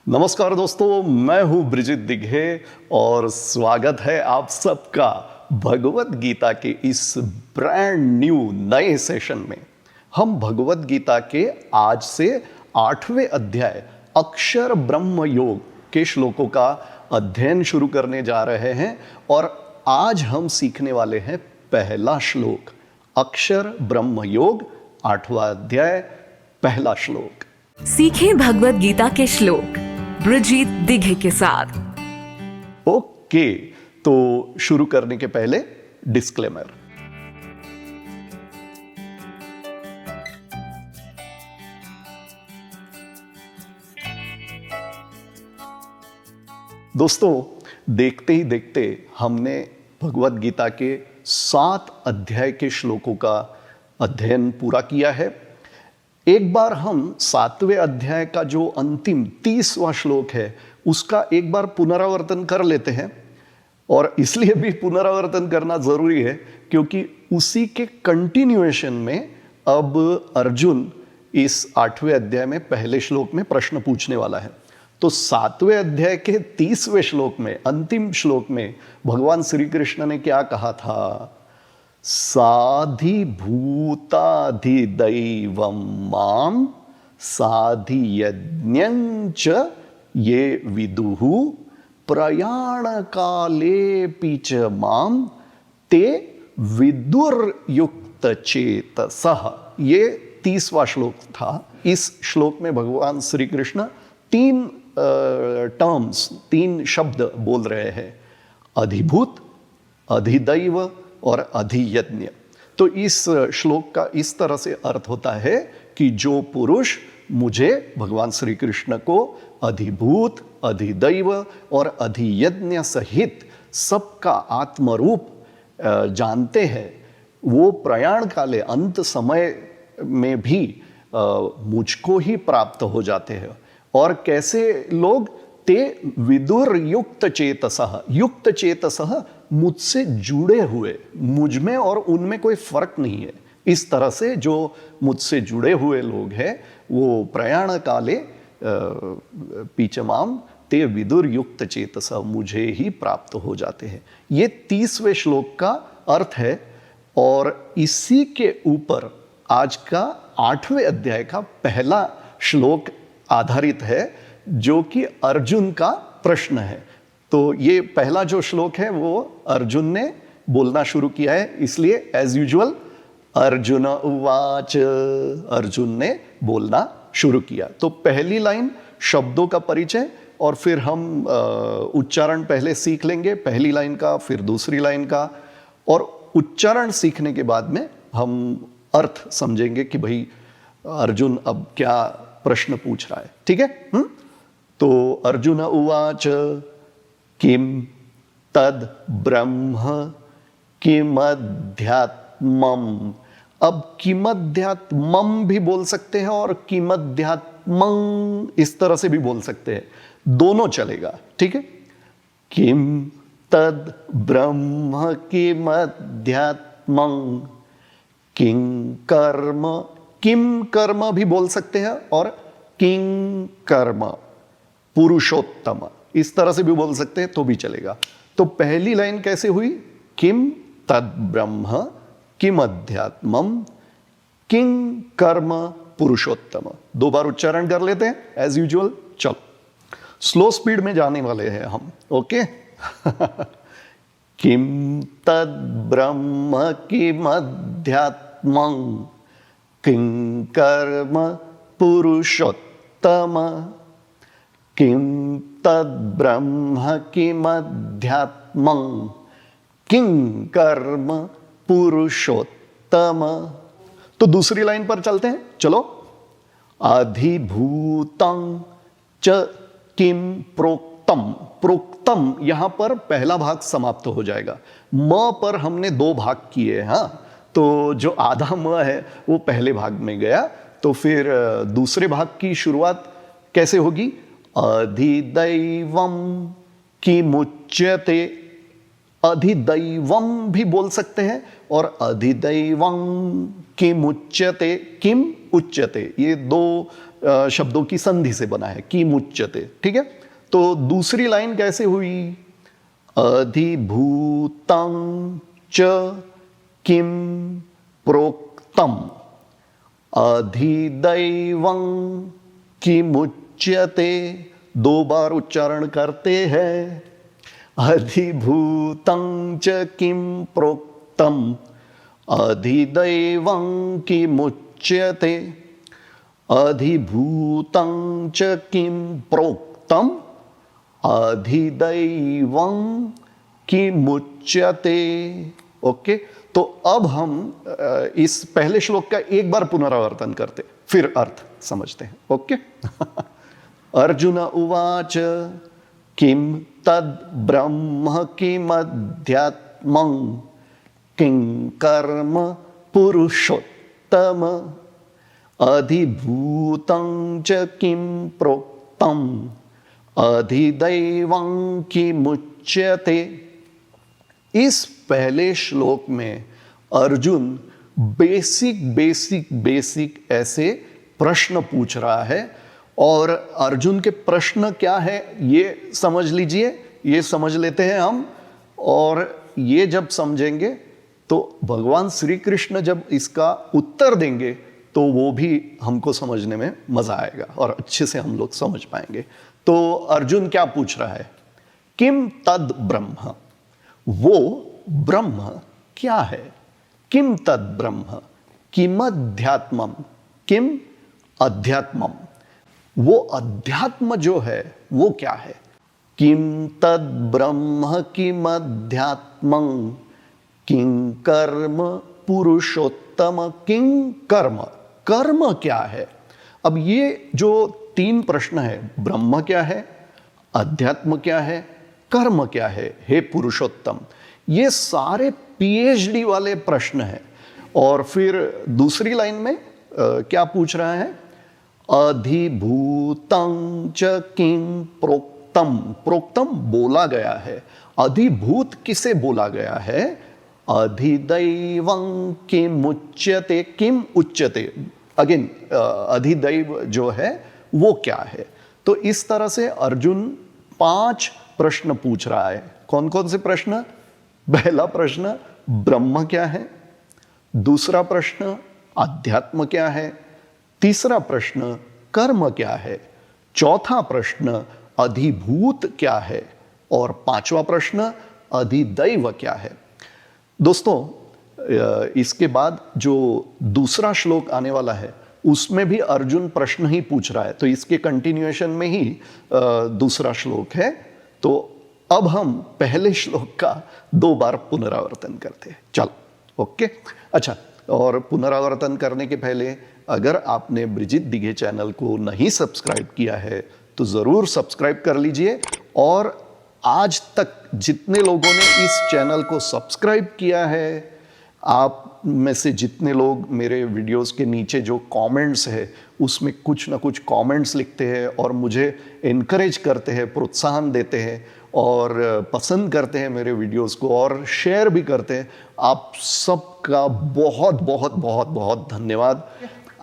नमस्कार दोस्तों, मैं हूं ब्रिजित दिघे और स्वागत है आप सबका भगवत गीता के इस ब्रांड न्यू नए सेशन में। हम भगवत गीता के आज से 8वें अध्याय अक्षर ब्रह्म योग के श्लोकों का अध्ययन शुरू करने जा रहे हैं और आज हम सीखने वाले हैं पहला श्लोक, अक्षर ब्रह्म योग 8वां अध्याय पहला श्लोक। सीखें भगवत गीता के श्लोक ब्रिजित दिघे के साथ। ओके, तो शुरू करने के पहले डिस्क्लेमर। दोस्तों, देखते ही देखते हमने भगवत गीता के 7 अध्याय के श्लोकों का अध्ययन पूरा किया है। एक बार हम 7वें अध्याय का जो अंतिम 30वां श्लोक है उसका एक बार पुनरावर्तन कर लेते हैं। और इसलिए भी पुनरावर्तन करना जरूरी है क्योंकि उसी के कंटिन्यूएशन में अब अर्जुन इस 8वें अध्याय में पहले श्लोक में प्रश्न पूछने वाला है। तो 7वें अध्याय के 30वें श्लोक में, अंतिम श्लोक में भगवान श्री कृष्ण ने क्या कहा था? साधिभूताधिदैवं मां साधियज्ञञ्च ये विदुः प्रयाणकालेऽपि च मां ते विदुर्युक्तचेतसः। ये 30वां श्लोक था। इस श्लोक में भगवान श्री कृष्ण 3 शब्द बोल रहे हैं, अधिभूत, अधिदैव और अधियज्ञ। तो इस श्लोक का इस तरह से अर्थ होता है कि जो पुरुष मुझे, भगवान श्री कृष्ण को अधिभूत, अधिदैव और अधियज्ञ सहित सबका आत्मरूप जानते हैं, वो प्रयाण काले, अंत समय में भी मुझको ही प्राप्त हो जाते हैं। और कैसे लोग? ते विदुर युक्त चेतसः, युक्त चेतसः मुझसे जुड़े हुए, मुझ में और उनमें कोई फर्क नहीं है। इस तरह से जो मुझसे जुड़े हुए लोग हैं वो प्रयाण काले पीचमाम ते विदुर युक्त चेतसः मुझे ही प्राप्त हो जाते हैं। ये 30वें श्लोक का अर्थ है और इसी के ऊपर आज का 8वें अध्याय का पहला श्लोक आधारित है जो कि अर्जुन का प्रश्न है। तो ये पहला जो श्लोक है वो अर्जुन ने बोलना शुरू किया है, इसलिए एज यूजुअल अर्जुन उवाच, अर्जुन ने बोलना शुरू किया। तो पहली लाइन शब्दों का परिचय और फिर हम उच्चारण पहले सीख लेंगे, पहली लाइन का, फिर दूसरी लाइन का, और उच्चारण सीखने के बाद में हम अर्थ समझेंगे कि भाई अर्जुन अब क्या प्रश्न पूछ रहा है। ठीक है? तो अर्जुन उवाच किम तद ब्रह्म किमध्यात्मम्। अब किमध्यात्मम् भी बोल सकते हैं और किमध्यात्मं इस तरह से भी बोल सकते हैं, दोनों चलेगा। ठीक है? किम तद ब्रह्म किमध्यात्मं किं कर्म, किम कर्म भी बोल सकते हैं और किं कर्म पुरुषोत्तम इस तरह से भी बोल सकते हैं तो भी चलेगा। तो पहली लाइन कैसे हुई? किम तद ब्रह्म किम अध्यात्मम किं कर्म पुरुषोत्तम। 2 बार उच्चारण कर लेते हैं एज यूजुअल। चलो, स्लो स्पीड में जाने वाले हैं हम। ओके? किम तद ब्रह्म किम अध्यात्मं किं कर्म पुरुषोत्तम किं तद ब्रह्म किमध्यात्मं किं कर्म पुरुषोत्तम। तो दूसरी लाइन पर चलते हैं। चलो, अधिभूतं च किं प्रोक्तम। प्रोक्तम यहां पर पहला भाग समाप्त हो जाएगा। म पर हमने 2 भाग किए। हाँ, तो जो आधा म है वो पहले भाग में गया, तो फिर दूसरे भाग की शुरुआत कैसे होगी? अधिदैवं किमुच्यते। अधिदैवं भी बोल सकते हैं और अधिदैवं किमुच्यते, किम उच्यते, ये 2 शब्दों की संधि से बना है, किमुच्यते। ठीक है, तो दूसरी लाइन कैसे हुई? अधिभूतं च किम प्रोक्तम अधिदैवं किमुच्यते। 2 बार उच्चारण करते हैं। अधिभूतं च किम प्रोक्तम अधिदैवं किमुच्यते। अधिभूतं च किम प्रोक्तम अधिदैवं किमुच्यते। ओके, तो अब हम इस पहले श्लोक का एक बार पुनरावर्तन करते, फिर अर्थ समझते हैं। ओके। अर्जुन उवाच किम तद ब्रह्म किमध्यात्मं किं कर्म पुरुषोत्तम अधिभूतं च किं प्रोक्तम अधिदैवं किमुच्यते। इस पहले श्लोक में अर्जुन बेसिक ऐसे प्रश्न पूछ रहा है, और अर्जुन के प्रश्न क्या है ये समझ लीजिए, ये समझ लेते हैं हम। और ये जब समझेंगे तो भगवान श्री कृष्ण जब इसका उत्तर देंगे तो वो भी हमको समझने में मजा आएगा और अच्छे से हम लोग समझ पाएंगे। तो अर्जुन क्या पूछ रहा है? किम तद ब्रह्म, वो ब्रह्म क्या है? किम तद ब्रह्म किमध्यात्मम, किम अध्यात्मम, वो अध्यात्म जो है वो क्या है? किम तद ब्रह्म किमध्यात्मं किं कर्म पुरुषोत्तम किं कर्म, कर्म क्या है? अब ये जो 3 प्रश्न है, ब्रह्म क्या है, अध्यात्म क्या है, कर्म क्या है, हे पुरुषोत्तम, ये सारे पीएचडी वाले प्रश्न हैं। और फिर दूसरी लाइन में क्या पूछ रहा है? अधिभूतं च किं प्रोक्तम, प्रोक्तम बोला गया है, अधिभूत किसे बोला गया है? अधिदैवं किमुच्यते, किम उच्यते, अगेन अधिदैव जो है वो क्या है? तो इस तरह से अर्जुन 5 प्रश्न पूछ रहा है। कौन कौन से प्रश्न? पहला प्रश्न ब्रह्म क्या है, दूसरा प्रश्न अध्यात्म क्या है, तीसरा प्रश्न कर्म क्या है, चौथा प्रश्न अधिभूत क्या है, और 5वां प्रश्न अधिदैव क्या है। दोस्तों, इसके बाद जो दूसरा श्लोक आने वाला है उसमें भी अर्जुन प्रश्न ही पूछ रहा है, तो इसके कंटिन्यूएशन में ही दूसरा श्लोक है। तो अब हम पहले श्लोक का 2 बार पुनरावर्तन करते हैं। चलो, ओके। अच्छा, और पुनरावर्तन करने के पहले अगर आपने ब्रिजित दिघे चैनल को नहीं सब्सक्राइब किया है तो ज़रूर सब्सक्राइब कर लीजिए। और आज तक जितने लोगों ने इस चैनल को सब्सक्राइब किया है, आप में से जितने लोग मेरे वीडियोस के नीचे जो कमेंट्स है उसमें कुछ ना कुछ कमेंट्स लिखते हैं और मुझे इनकरेज करते हैं, प्रोत्साहन देते हैं और पसंद करते हैं मेरे वीडियोस को और शेयर भी करते हैं, आप सबका बहुत बहुत बहुत बहुत धन्यवाद।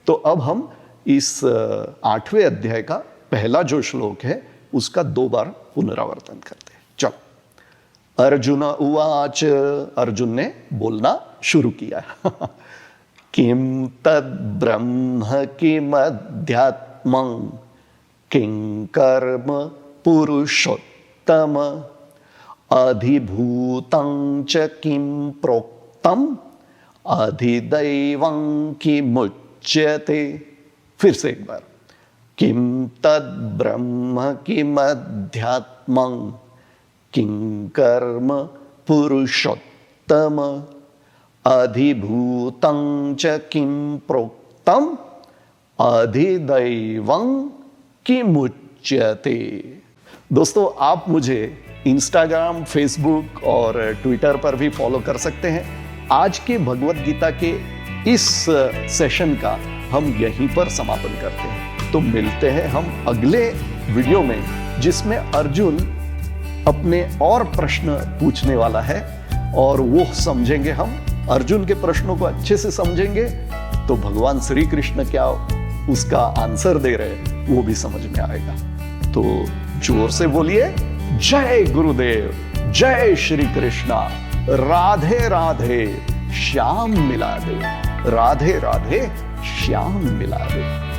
तो अब हम इस 8वें अध्याय का पहला जो श्लोक है उसका 2 बार पुनरावर्तन करते हैं। चलो। अर्जुन उवाच, अर्जुन ने बोलना शुरू किया। किम तद ब्रह्म किमध्यात्मं किं कर्म पुरुषोत्तम अधिभूतं च किं प्रोक्तम अधिदैवं किमुच्यते। फिर से एक बार। किम तद ब्रह्म किमध्यात्मं किं कर्म पुरुषोत्तम अधिभूतं च किं प्रोक्तम अधिदैवं किमुच्यते। दोस्तों, आप मुझे इंस्टाग्राम, फेसबुक और ट्विटर पर भी फॉलो कर सकते हैं। आज के भगवत गीता के इस सेशन का हम यहीं पर समापन करते हैं। तो मिलते हैं हम अगले वीडियो में, जिसमें अर्जुन अपने और प्रश्न पूछने वाला है और वो समझेंगे हम। अर्जुन के प्रश्नों को अच्छे से समझेंगे तो भगवान श्री कृष्ण क्या उसका आंसर दे रहे हैं वो भी समझ में आएगा। तो जोर से बोलिए, जय गुरुदेव, जय श्री कृष्णा, राधे राधे श्याम मिला दे, राधे राधे श्याम मिला दे।